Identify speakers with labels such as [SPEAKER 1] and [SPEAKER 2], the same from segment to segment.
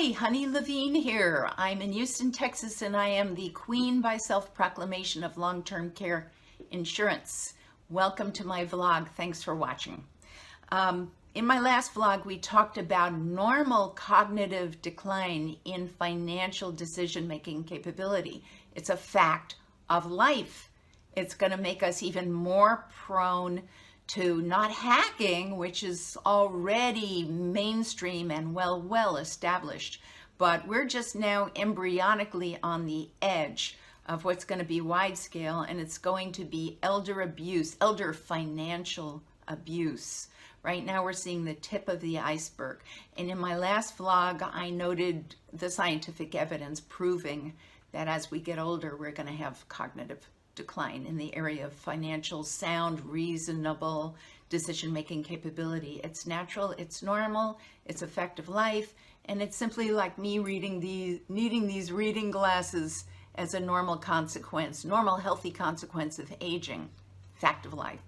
[SPEAKER 1] Hi, Honey Levine here. I'm in Houston, Texas, and I am the queen by self-proclamation of long-term care insurance. Welcome to my vlog. Thanks for watching. In my last vlog, we talked about normal cognitive decline in financial decision-making capability. It's a fact of life. It's going to make us even more prone to not hacking, which is already mainstream and well established, but we're just now embryonically on the edge of what's going to be wide scale, and it's going to be elder abuse, elder financial abuse. Right now we're seeing the tip of the iceberg, and in my last vlog I noted the scientific evidence proving that as we get older we're going to have cognitive decline in the area of financial sound, reasonable decision-making capability. It's natural, it's normal, it's a fact of life, and it's simply like me needing these reading glasses as a normal consequence, normal healthy consequence of aging, fact of life.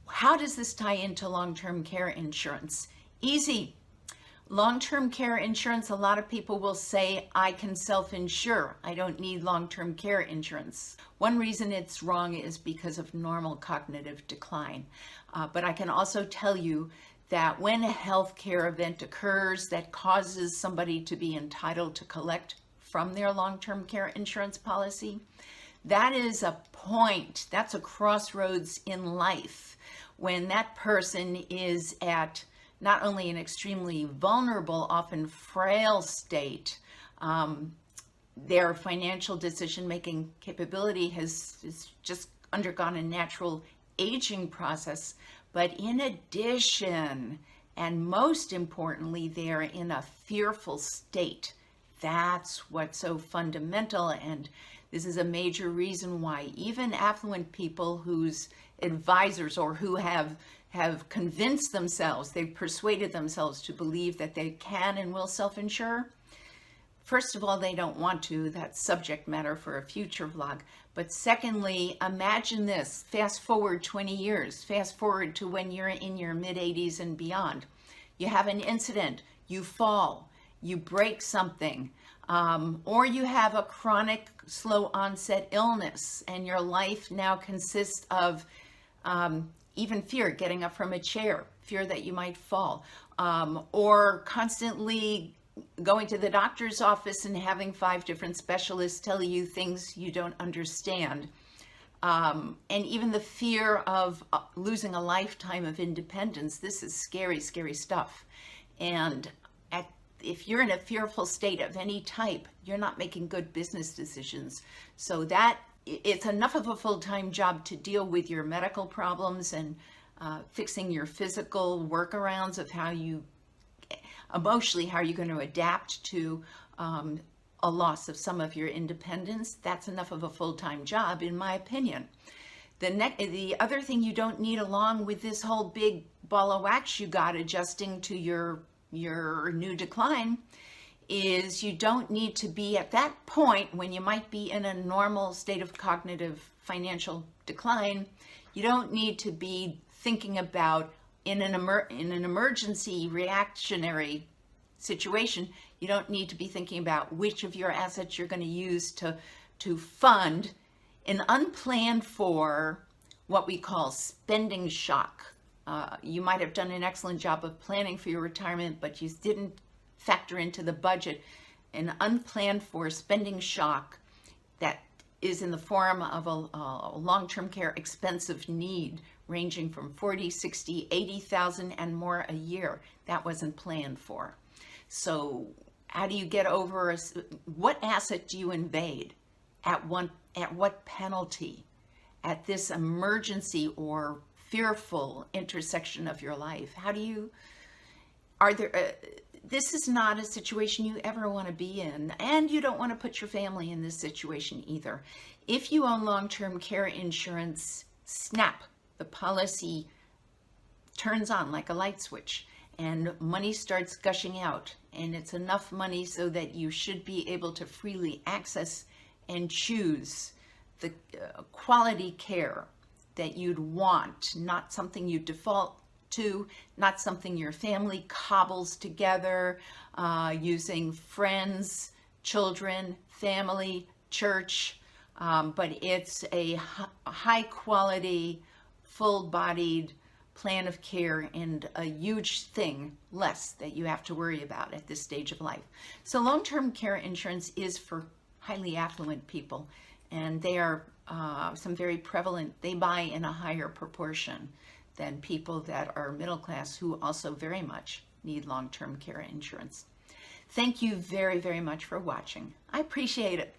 [SPEAKER 1] How does this tie into long-term care insurance? Easy. Long-term care insurance, a lot of people will say, I can self-insure. I don't need long-term care insurance. One reason it's wrong is because of normal cognitive decline. But I can also tell you that when a healthcare event occurs that causes somebody to be entitled to collect from their long-term care insurance policy, that is a point, that's a crossroads in life when that person is at not only an extremely vulnerable, often frail state, their financial decision-making capability has just undergone a natural aging process, but in addition, and most importantly, they're in a fearful state. That's what's so fundamental, and this is a major reason why even affluent people whose advisors or who have convinced themselves, they've persuaded themselves to believe that they can and will self-insure. First of all, they don't want to. That's subject matter for a future vlog. But secondly, imagine this. Fast forward 20 years. Fast forward to when you're in your mid-80s and beyond. You have an incident. You fall. You break something. Or you have a chronic, slow onset illness, and your life now consists of even fear, getting up from a chair, fear that you might fall, or constantly going to the doctor's office and having 5 different specialists tell you things you don't understand, and even the fear of losing a lifetime of independence. This is scary, scary stuff. And if you're in a fearful state of any type, you're not making good business decisions. So that it's enough of a full-time job to deal with your medical problems and fixing your physical workarounds of how you, emotionally, how you're going to adapt to a loss of some of your independence. That's enough of a full-time job, in my opinion. The other thing you don't need, along with this whole big ball of wax you got adjusting to your new decline, is you don't need to be at that point when you might be in a normal state of cognitive financial decline. You don't need to be thinking about in an emergency reactionary situation. You don't need to be thinking about which of your assets you're going to use to fund an unplanned for, what we call spending shock. You might have done an excellent job of planning for your retirement, but you didn't factor into the budget an unplanned for spending shock that is in the form of a long-term care expensive need ranging from 40, 60, 80,000 and more a year. That wasn't planned for. So how do you get over, what asset do you invade? At what penalty? At this emergency or fearful intersection of your life? How do you, this is not a situation you ever want to be in, and you don't want to put your family in this situation either. If you own long-term care insurance, snap, the policy turns on like a light switch and money starts gushing out, and it's enough money so that you should be able to freely access and choose the quality care that you'd want, not something you default to, not something your family cobbles together using friends, children, family, church, but it's a high quality, full-bodied plan of care and a huge thing less that you have to worry about at this stage of life. So long-term care insurance is for highly affluent people, and they are some very prevalent. They buy in a higher proportion than people that are middle class who also very much need long-term care insurance. Thank you very, very much for watching. I appreciate it.